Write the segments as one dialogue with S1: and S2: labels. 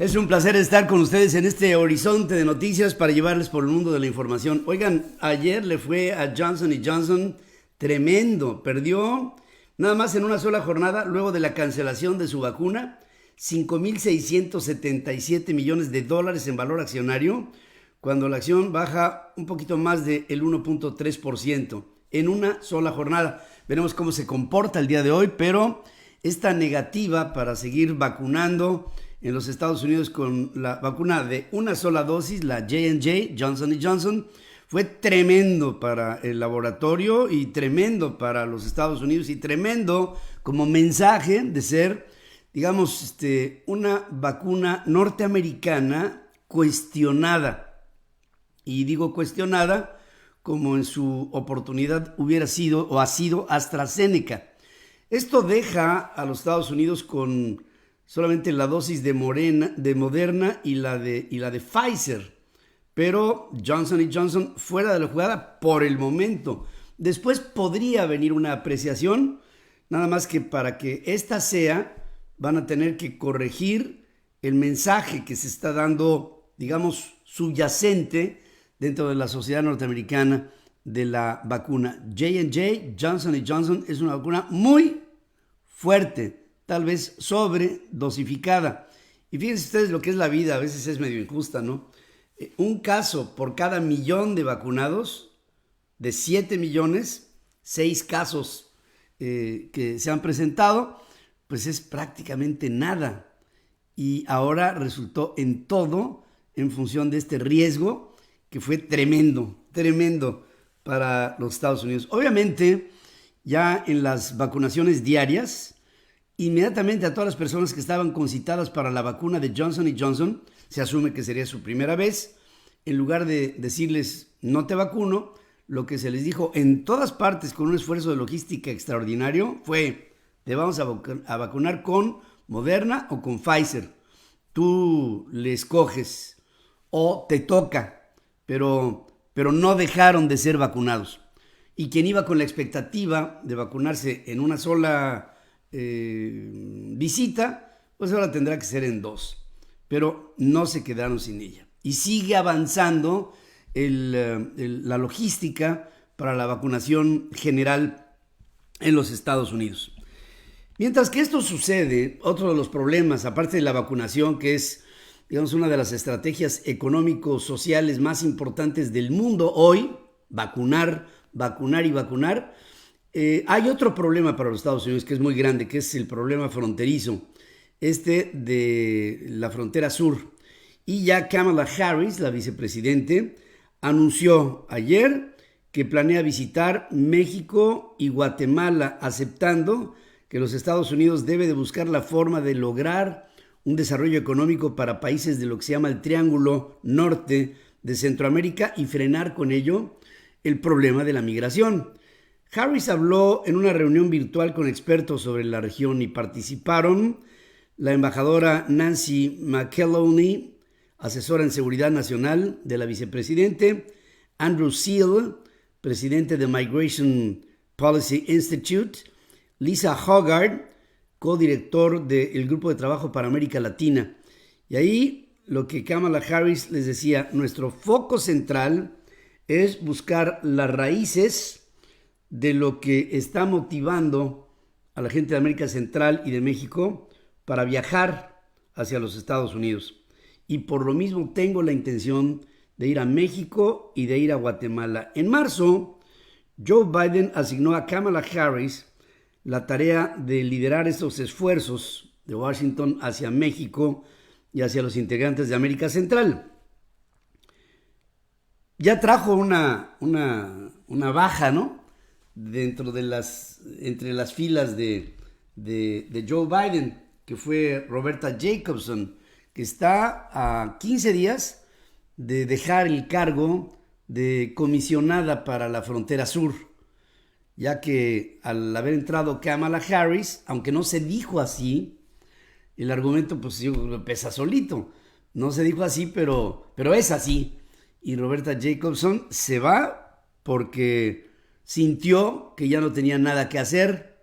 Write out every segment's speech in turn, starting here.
S1: Es un placer estar con ustedes en este horizonte de noticias para llevarles por el mundo de la información. Oigan, ayer le fue a Johnson Johnson tremendo. Perdió nada más en una sola jornada, luego de la cancelación de su vacuna, 5.677 millones de dólares en valor accionario, cuando la acción baja un poquito más del 1.3% en una sola jornada. Veremos cómo se comporta el día de hoy, pero esta negativa para seguir vacunando en los Estados Unidos con la vacuna de una sola dosis, la J&J, Johnson Johnson, fue tremendo para el laboratorio y tremendo para los Estados Unidos y tremendo como mensaje de ser, digamos, una vacuna norteamericana cuestionada. Y digo cuestionada como en su oportunidad hubiera sido o ha sido AstraZeneca. Esto deja a los Estados Unidos con solamente la dosis de Moderna y la de Pfizer, pero Johnson Johnson fuera de la jugada por el momento. Después podría venir una apreciación, nada más que para que esta sea, van a tener que corregir el mensaje que se está dando, digamos, subyacente dentro de la sociedad norteamericana de la vacuna. J&J, Johnson Johnson, es una vacuna muy fuerte, tal vez sobredosificada. Y fíjense ustedes lo que es la vida, a veces es medio injusta, ¿no? Un caso por cada millón de vacunados, de 7 millones, 6 casos que se han presentado, pues es prácticamente nada. Y ahora resultó en todo en función de este riesgo que fue tremendo, tremendo para los Estados Unidos. Obviamente, ya en las vacunaciones diarias, inmediatamente a todas las personas que estaban concitadas para la vacuna de Johnson Johnson, se asume que sería su primera vez, en lugar de decirles no te vacuno, lo que se les dijo en todas partes con un esfuerzo de logística extraordinario fue: te vamos a vacunar con Moderna o con Pfizer. Tú le escoges o te toca, pero no dejaron de ser vacunados. Y quien iba con la expectativa de vacunarse en una sola visita, pues ahora tendrá que ser en 2, pero no se quedaron sin ella y sigue avanzando la logística para la vacunación general en los Estados Unidos. Mientras que esto sucede, otro de los problemas, aparte de la vacunación, que es, digamos, una de las estrategias económico-sociales más importantes del mundo hoy, vacunar, hay otro problema para los Estados Unidos que es muy grande, que es el problema fronterizo, de la frontera sur. Y ya Kamala Harris, la vicepresidente, anunció ayer que planea visitar México y Guatemala, aceptando que los Estados Unidos debe de buscar la forma de lograr un desarrollo económico para países de lo que se llama el Triángulo Norte de Centroamérica y frenar con ello el problema de la migración. Harris habló en una reunión virtual con expertos sobre la región y participaron la embajadora Nancy McEloney, asesora en seguridad nacional de la vicepresidente, Andrew Seal, presidente de Migration Policy Institute, Lisa Hoggard, codirector del Grupo de Trabajo para América Latina. Y ahí lo que Kamala Harris les decía: nuestro foco central es buscar las raíces de lo que está motivando a la gente de América Central y de México para viajar hacia los Estados Unidos. Y por lo mismo tengo la intención de ir a México y de ir a Guatemala. En marzo, Joe Biden asignó a Kamala Harris la tarea de liderar estos esfuerzos de Washington hacia México y hacia los integrantes de América Central. Ya trajo una baja, ¿no?, entre las filas de Joe Biden, que fue Roberta Jacobson, que está a 15 días de dejar el cargo de comisionada para la frontera sur, ya que al haber entrado Kamala Harris, aunque no se dijo así, el argumento pues pesa solito, no se dijo así, pero es así, y Roberta Jacobson se va porque sintió que ya no tenía nada que hacer.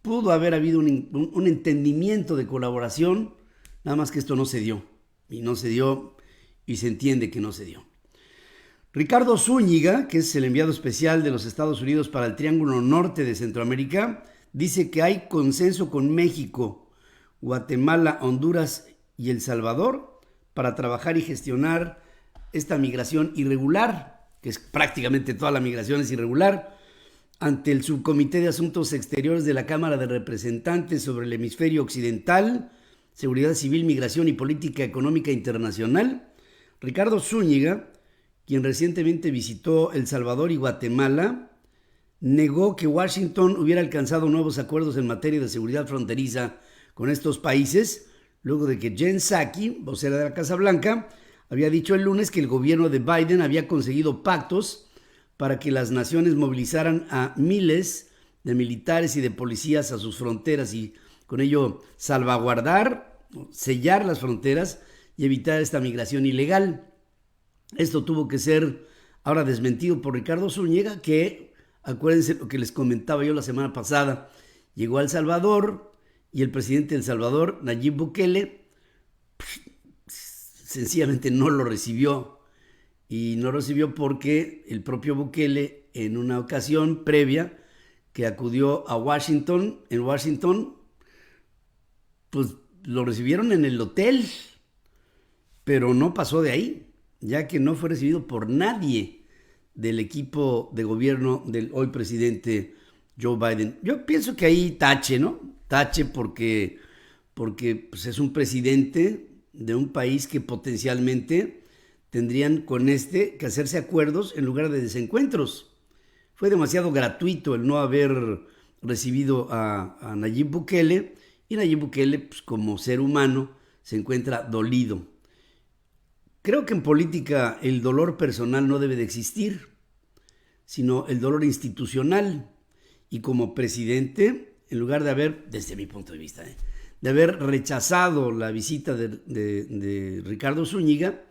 S1: Pudo haber habido un entendimiento de colaboración Nada más que esto no se dio, y no se dio, y se entiende que no se dio. Ricardo Zúñiga, que es el enviado especial de los Estados Unidos para el Triángulo Norte de Centroamérica, dice que hay consenso con México, Guatemala, Honduras y El Salvador para trabajar y gestionar esta migración irregular, que es prácticamente toda la migración es irregular, ante el Subcomité de Asuntos Exteriores de la Cámara de Representantes sobre el Hemisferio Occidental, Seguridad Civil, Migración y Política Económica Internacional. Ricardo Zúñiga, quien recientemente visitó El Salvador y Guatemala, negó que Washington hubiera alcanzado nuevos acuerdos en materia de seguridad fronteriza con estos países, luego de que Jen Psaki, vocera de la Casa Blanca, había dicho el lunes que el gobierno de Biden había conseguido pactos para que las naciones movilizaran a miles de militares y de policías a sus fronteras y con ello salvaguardar, sellar las fronteras y evitar esta migración ilegal. Esto tuvo que ser ahora desmentido por Ricardo Zúñiga, que, acuérdense lo que les comentaba yo la semana pasada, llegó a El Salvador y el presidente de El Salvador, Nayib Bukele, sencillamente no lo recibió. Y no recibió porque el propio Bukele, en una ocasión previa que acudió a Washington, en Washington, pues lo recibieron en el hotel, pero no pasó de ahí, ya que no fue recibido por nadie del equipo de gobierno del hoy presidente Joe Biden. Yo pienso que ahí tache, ¿no? Tache porque pues es un presidente de un país que potencialmente tendrían con que hacerse acuerdos en lugar de desencuentros. Fue demasiado gratuito el no haber recibido a Nayib Bukele, y Nayib Bukele, pues, como ser humano, se encuentra dolido. Creo que en política el dolor personal no debe de existir, sino el dolor institucional. Y como presidente, en lugar de haber, desde mi punto de vista, de haber rechazado la visita de Ricardo Zúñiga,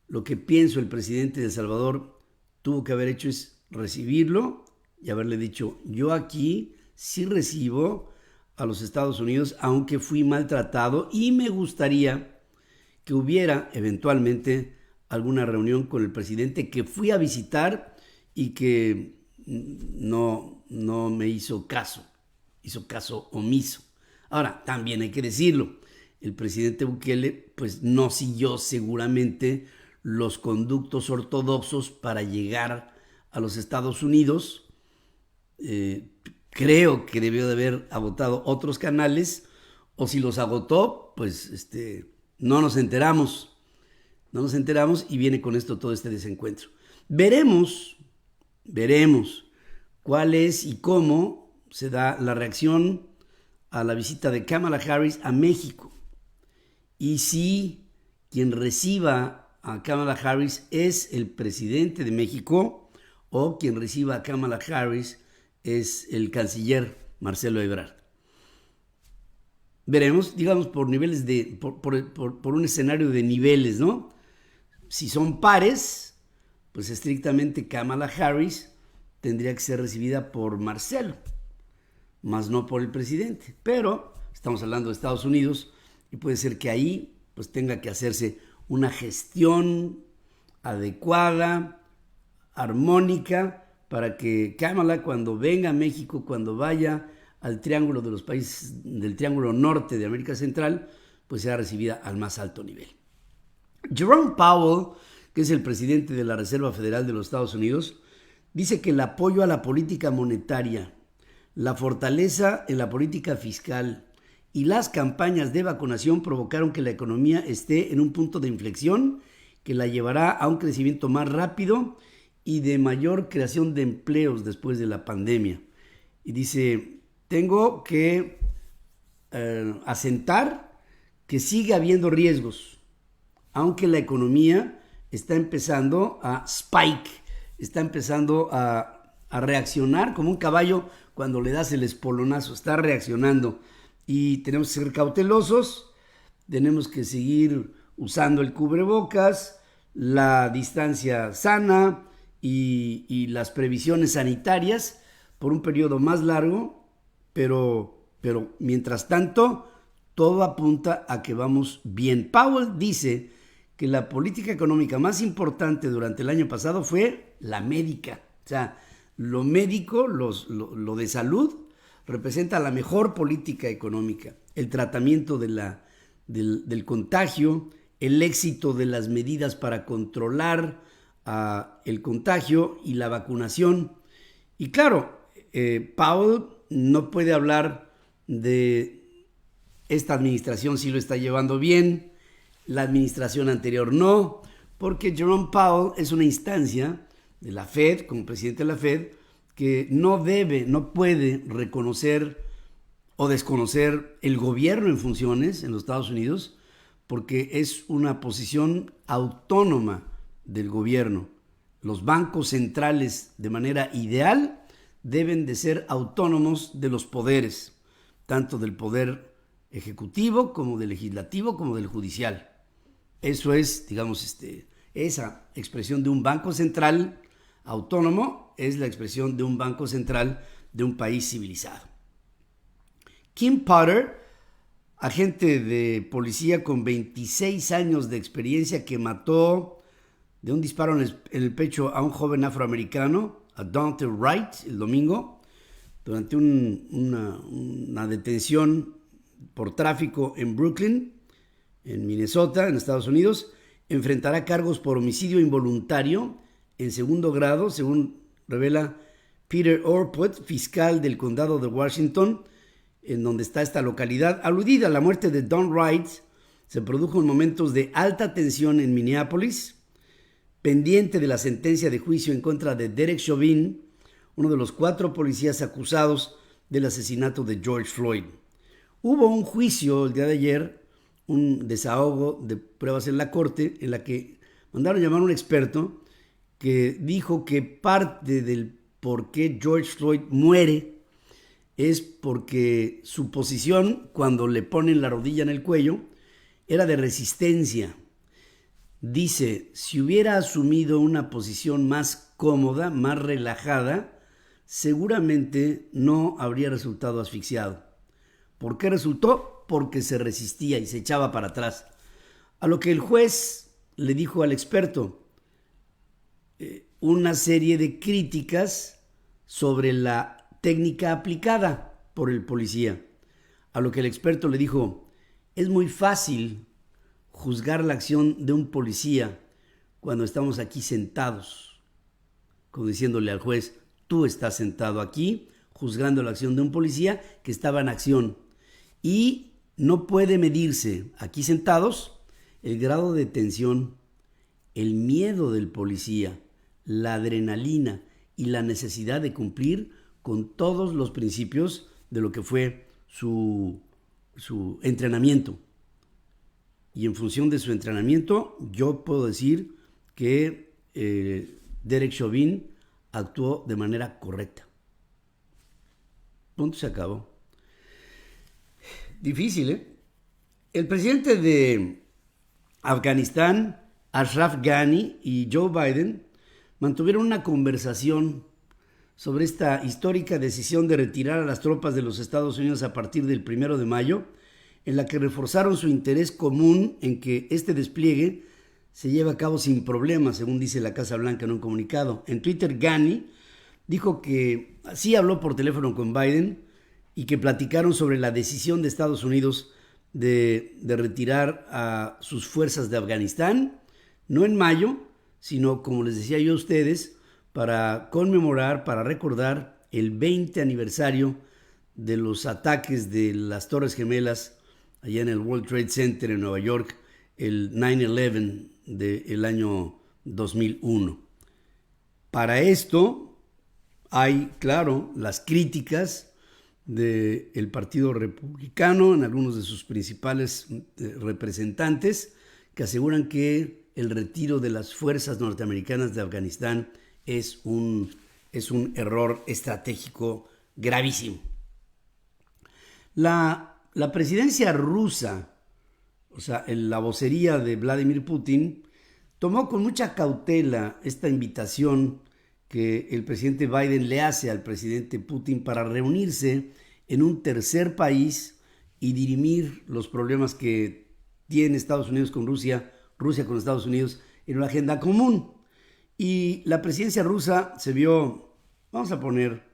S1: lo que pienso el presidente de El Salvador tuvo que haber hecho es recibirlo y haberle dicho: yo aquí sí recibo a los Estados Unidos, aunque fui maltratado, y me gustaría que hubiera eventualmente alguna reunión con el presidente que fui a visitar y que no me hizo caso omiso. Ahora, también hay que decirlo, el presidente Bukele pues no siguió seguramente los conductos ortodoxos para llegar a los Estados Unidos. Creo que debió de haber agotado otros canales, o si los agotó, pues no nos enteramos y viene con esto todo este desencuentro. Veremos cuál es y cómo se da la reacción a la visita de Kamala Harris a México, y si quien reciba a Kamala Harris es el presidente de México, o quien reciba a Kamala Harris es el canciller Marcelo Ebrard. Veremos, digamos, por niveles por un escenario de niveles, ¿no? Si son pares, pues estrictamente Kamala Harris tendría que ser recibida por Marcelo, más no por el presidente. Pero estamos hablando de Estados Unidos y puede ser que ahí pues tenga que hacerse una gestión adecuada, armónica, para que Kamala, cuando venga a México, cuando vaya al triángulo de los países del Triángulo Norte de América Central, pues sea recibida al más alto nivel. Jerome Powell, que es el presidente de la Reserva Federal de los Estados Unidos, dice que el apoyo a la política monetaria, la fortaleza en la política fiscal y las campañas de vacunación provocaron que la economía esté en un punto de inflexión que la llevará a un crecimiento más rápido y de mayor creación de empleos después de la pandemia. Y dice: tengo que asentar que sigue habiendo riesgos, aunque la economía está empezando a spike, está empezando a reaccionar como un caballo cuando le das el espolonazo, está reaccionando. Y tenemos que ser cautelosos, tenemos que seguir usando el cubrebocas, la distancia sana y las previsiones sanitarias por un periodo más largo, pero mientras tanto todo apunta a que vamos bien. Powell dice que la política económica más importante durante el año pasado fue la médica. O sea, lo médico, lo de salud, representa la mejor política económica. El tratamiento del contagio, el éxito de las medidas para controlar el contagio y la vacunación. Y claro, Powell no puede hablar de esta administración si lo está llevando bien, la administración anterior no, porque Jerome Powell es una instancia de la Fed, como presidente de la Fed, que no puede reconocer o desconocer el gobierno en funciones en los Estados Unidos, porque es una posición autónoma del gobierno. Los bancos centrales, de manera ideal, deben de ser autónomos de los poderes, tanto del poder ejecutivo como del legislativo como del judicial. Eso es, digamos, esa expresión de un banco central autónomo es la expresión de un banco central de un país civilizado. Kim Potter, agente de policía con 26 años de experiencia que mató de un disparo en el pecho a un joven afroamericano, a Daunte Wright, el domingo, durante una detención por tráfico en Brooklyn, en Minnesota, en Estados Unidos, enfrentará cargos por homicidio involuntario en segundo grado, según revela Peter Orput, fiscal del condado de Washington, en donde está esta localidad. Aludida a la muerte de Daunte Wright, se produjo en momentos de alta tensión en Minneapolis, pendiente de la sentencia de juicio en contra de Derek Chauvin, uno de los 4 policías acusados del asesinato de George Floyd. Hubo un juicio el día de ayer, un desahogo de pruebas en la corte, en la que mandaron llamar a un experto que dijo que parte del por qué George Floyd muere es porque su posición, cuando le ponen la rodilla en el cuello, era de resistencia. Dice, si hubiera asumido una posición más cómoda, más relajada, seguramente no habría resultado asfixiado. ¿Por qué resultó? Porque se resistía y se echaba para atrás. A lo que el juez le dijo al experto una serie de críticas sobre la técnica aplicada por el policía. A lo que el experto le dijo, es muy fácil juzgar la acción de un policía cuando estamos aquí sentados, como diciéndole al juez, tú estás sentado aquí juzgando la acción de un policía que estaba en acción y no puede medirse aquí sentados el grado de tensión, el miedo del policía, la adrenalina y la necesidad de cumplir con todos los principios de lo que fue su entrenamiento. Y en función de su entrenamiento, yo puedo decir que Derek Chauvin actuó de manera correcta. Punto, se acabó. Difícil, ¿eh? El presidente de Afganistán, Ashraf Ghani, y Joe Biden mantuvieron una conversación sobre esta histórica decisión de retirar a las tropas de los Estados Unidos a partir del 1 de mayo, en la que reforzaron su interés común en que este despliegue se lleve a cabo sin problemas, según dice la Casa Blanca en un comunicado. En Twitter, Ghani dijo que sí habló por teléfono con Biden y que platicaron sobre la decisión de Estados Unidos de retirar a sus fuerzas de Afganistán, no en mayo, sino, como les decía yo a ustedes, para conmemorar, para recordar el 20 aniversario de los ataques de las Torres Gemelas allá en el World Trade Center en Nueva York, el 9/11 del año 2001. Para esto hay, claro, las críticas del Partido Republicano en algunos de sus principales representantes que aseguran que el retiro de las fuerzas norteamericanas de Afganistán es un error estratégico gravísimo. La presidencia rusa, o sea, la vocería de Vladimir Putin, tomó con mucha cautela esta invitación que el presidente Biden le hace al presidente Putin para reunirse en un tercer país y dirimir los problemas que tiene Estados Unidos con Rusia, Rusia con Estados Unidos en una agenda común. Y la presidencia rusa se vio, vamos a poner,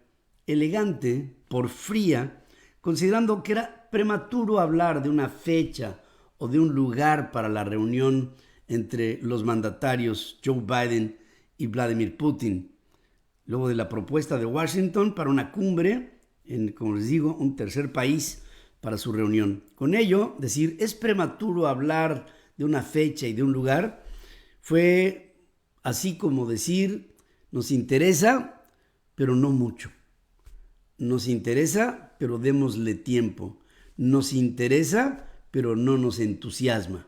S1: elegante por fría, considerando que era prematuro hablar de una fecha o de un lugar para la reunión entre los mandatarios Joe Biden y Vladimir Putin, luego de la propuesta de Washington para una cumbre en, como les digo, un tercer país para su reunión. Con ello, decir es prematuro hablar de una fecha y de un lugar fue así como decir nos interesa, pero no mucho. Nos interesa, pero démosle tiempo. Nos interesa, pero no nos entusiasma.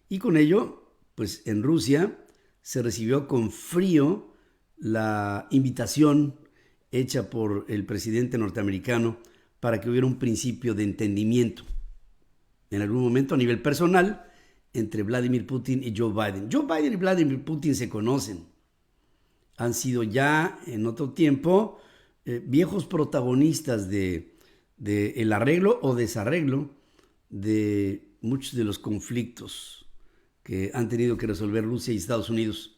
S1: Y con ello, pues en Rusia se recibió con frío la invitación hecha por el presidente norteamericano para que hubiera un principio de entendimiento en algún momento a nivel personal entre Vladimir Putin y Joe Biden. Joe Biden y Vladimir Putin se conocen. Han sido ya en otro tiempo viejos protagonistas de el arreglo o desarreglo de muchos de los conflictos que han tenido que resolver Rusia y Estados Unidos.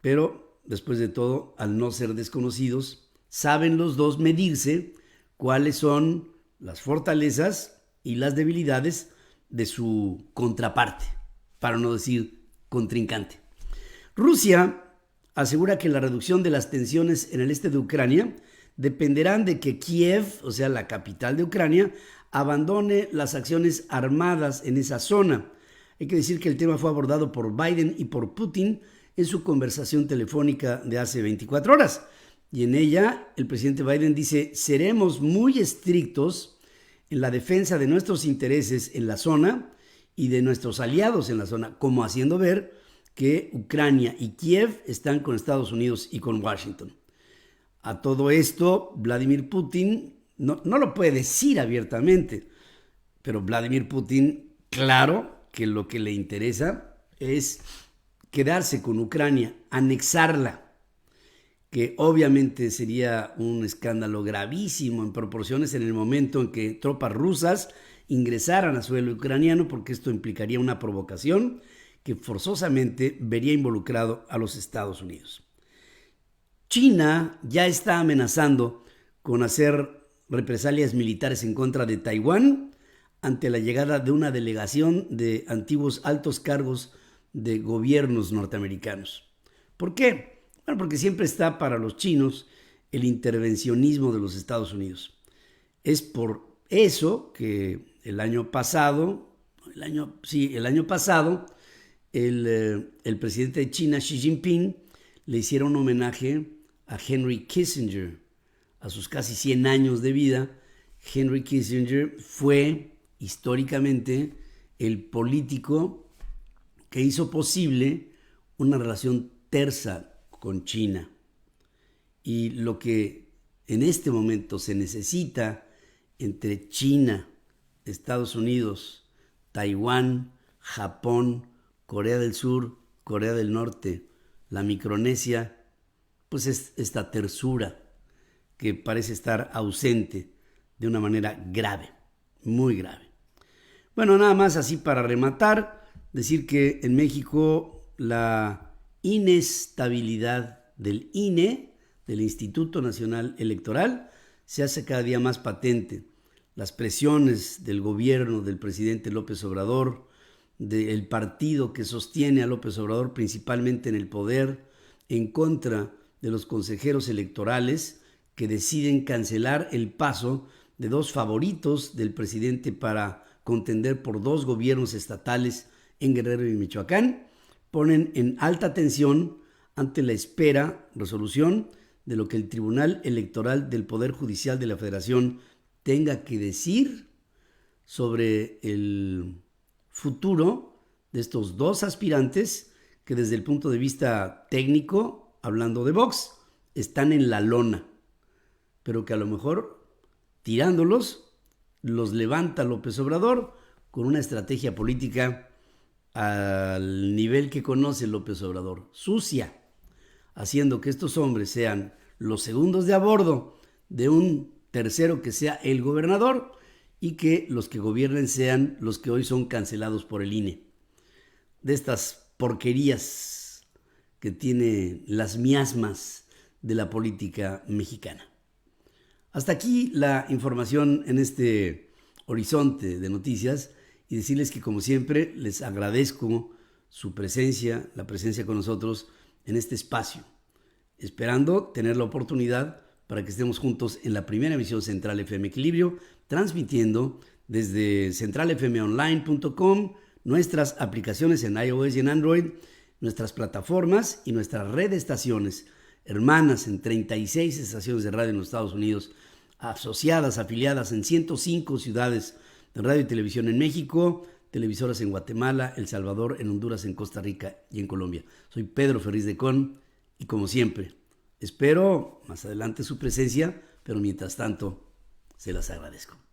S1: Pero, después de todo, al no ser desconocidos, saben los dos medirse cuáles son las fortalezas y las debilidades de su contraparte, para no decir contrincante. Rusia asegura que la reducción de las tensiones en el este de Ucrania dependerán de que Kiev, o sea, la capital de Ucrania, abandone las acciones armadas en esa zona. Hay que decir que el tema fue abordado por Biden y por Putin en su conversación telefónica de hace 24 horas. Y en ella, el presidente Biden dice, seremos muy estrictos en la defensa de nuestros intereses en la zona y de nuestros aliados en la zona, como haciendo ver que Ucrania y Kiev están con Estados Unidos y con Washington. A todo esto, Vladimir Putin no lo puede decir abiertamente, pero Vladimir Putin, claro que lo que le interesa es quedarse con Ucrania, anexarla, que obviamente sería un escándalo gravísimo en proporciones en el momento en que tropas rusas ingresaran a suelo ucraniano, porque esto implicaría una provocación que forzosamente vería involucrado a los Estados Unidos. China ya está amenazando con hacer represalias militares en contra de Taiwán ante la llegada de una delegación de antiguos altos cargos de gobiernos norteamericanos. ¿Por qué? Bueno, porque siempre está para los chinos el intervencionismo de los Estados Unidos. Es por eso que el año pasado, el presidente de China, Xi Jinping, le hicieron un homenaje a Henry Kissinger. A sus casi 100 años de vida, Henry Kissinger fue históricamente el político que hizo posible una relación tersa con China. Y lo que en este momento se necesita entre China, Estados Unidos, Taiwán, Japón, Corea del Sur, Corea del Norte, la Micronesia, pues es esta tersura que parece estar ausente de una manera grave, muy grave. Bueno, nada más así para rematar, decir que en México la inestabilidad del INE, del Instituto Nacional Electoral, se hace cada día más patente. Las presiones del gobierno del presidente López Obrador, del partido que sostiene a López Obrador principalmente en el poder, en contra de los consejeros electorales que deciden cancelar el paso de dos favoritos del presidente para contender por dos gobiernos estatales en Guerrero y Michoacán, ponen en alta tensión ante la resolución de lo que el Tribunal Electoral del Poder Judicial de la Federación tenga que decir sobre el futuro de estos dos aspirantes que desde el punto de vista técnico, hablando de box, están en la lona, pero que a lo mejor tirándolos los levanta López Obrador con una estrategia política al nivel que conoce López Obrador, sucia, haciendo que estos hombres sean los segundos de a bordo de un tercero que sea el gobernador y que los que gobiernen sean los que hoy son cancelados por el INE. De estas porquerías que tiene las miasmas de la política mexicana. Hasta aquí la información en este horizonte de noticias y decirles que, como siempre, les agradezco su presencia, la presencia con nosotros en este espacio, esperando tener la oportunidad para que estemos juntos en la primera emisión Central FM Equilibrio, transmitiendo desde centralfmonline.com, nuestras aplicaciones en iOS y en Android, nuestras plataformas y nuestra red de estaciones hermanas en 36 estaciones de radio en los Estados Unidos, asociadas, afiliadas en 105 ciudades de radio y televisión en México, televisoras en Guatemala, El Salvador, en Honduras, en Costa Rica y en Colombia. Soy Pedro Ferriz de Con y, como siempre, espero más adelante su presencia, pero mientras tanto se las agradezco.